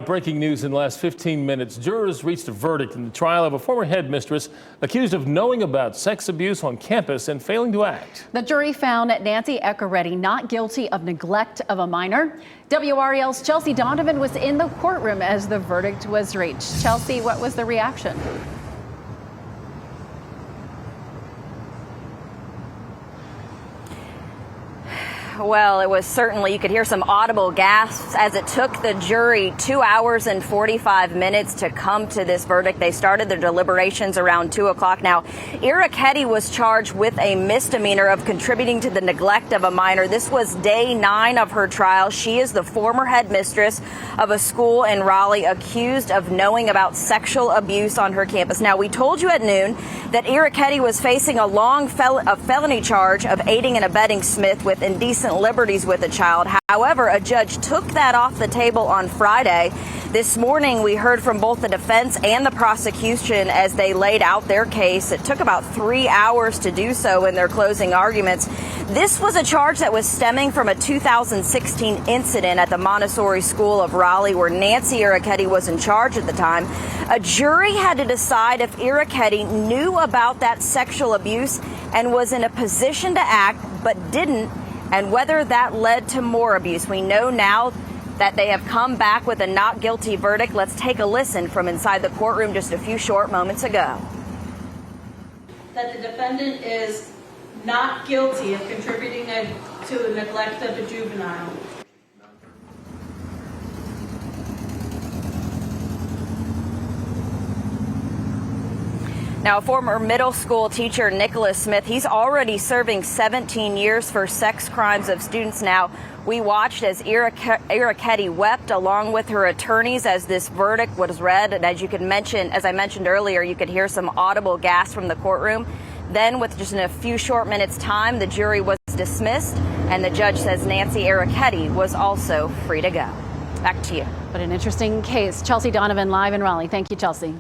breaking news in the last 15 minutes. Jurors reached a verdict in the trial of a former headmistress accused of knowing about sex abuse on campus and failing to act. The jury found Nancy Eckeretti not guilty of neglect of a minor. WRAL's Chelsea Donovan was in the courtroom as the verdict was reached. Chelsea, what was the reaction? Well, it was certainly, you could hear some audible gasps as it took the jury 2 hours and 45 minutes to come to this verdict. They started their deliberations around 2 o'clock. Now, Eckeretti was charged with a misdemeanor of contributing to the neglect of a minor. This was day 9 of her trial. She is the former headmistress of a school in Raleigh accused of knowing about sexual abuse on her campus. Now, we told you at noon that Eckeretti was facing a felony charge of aiding and abetting Smith with indecent liberties with a child. However, a judge took that off the table on Friday. This morning, we heard from both the defense and the prosecution as they laid out their case. It took about 3 hours to do so in their closing arguments. This was a charge that was stemming from a 2016 incident at the Montessori School of Raleigh where Nancy Eckeretti was in charge at the time. A jury had to decide if Eckeretti knew about that sexual abuse and was in a position to act but didn't, and whether that led to more abuse. We know now that they have come back with a not guilty verdict. Let's take a listen from inside the courtroom just a few short moments ago. That the defendant is not guilty of contributing to the neglect of a juvenile. Now, former middle school teacher Nicholas Smith, he's already serving 17 years for sex crimes of students now. We watched as Eckeretti wept along with her attorneys as this verdict was read. And as I mentioned earlier, you could hear some audible gasps from the courtroom. Then, with just in a few short minutes' time, the jury was dismissed, and the judge says Nancy Eckeretti was also free to go. Back to you. But an interesting case. Chelsea Donovan live in Raleigh. Thank you, Chelsea.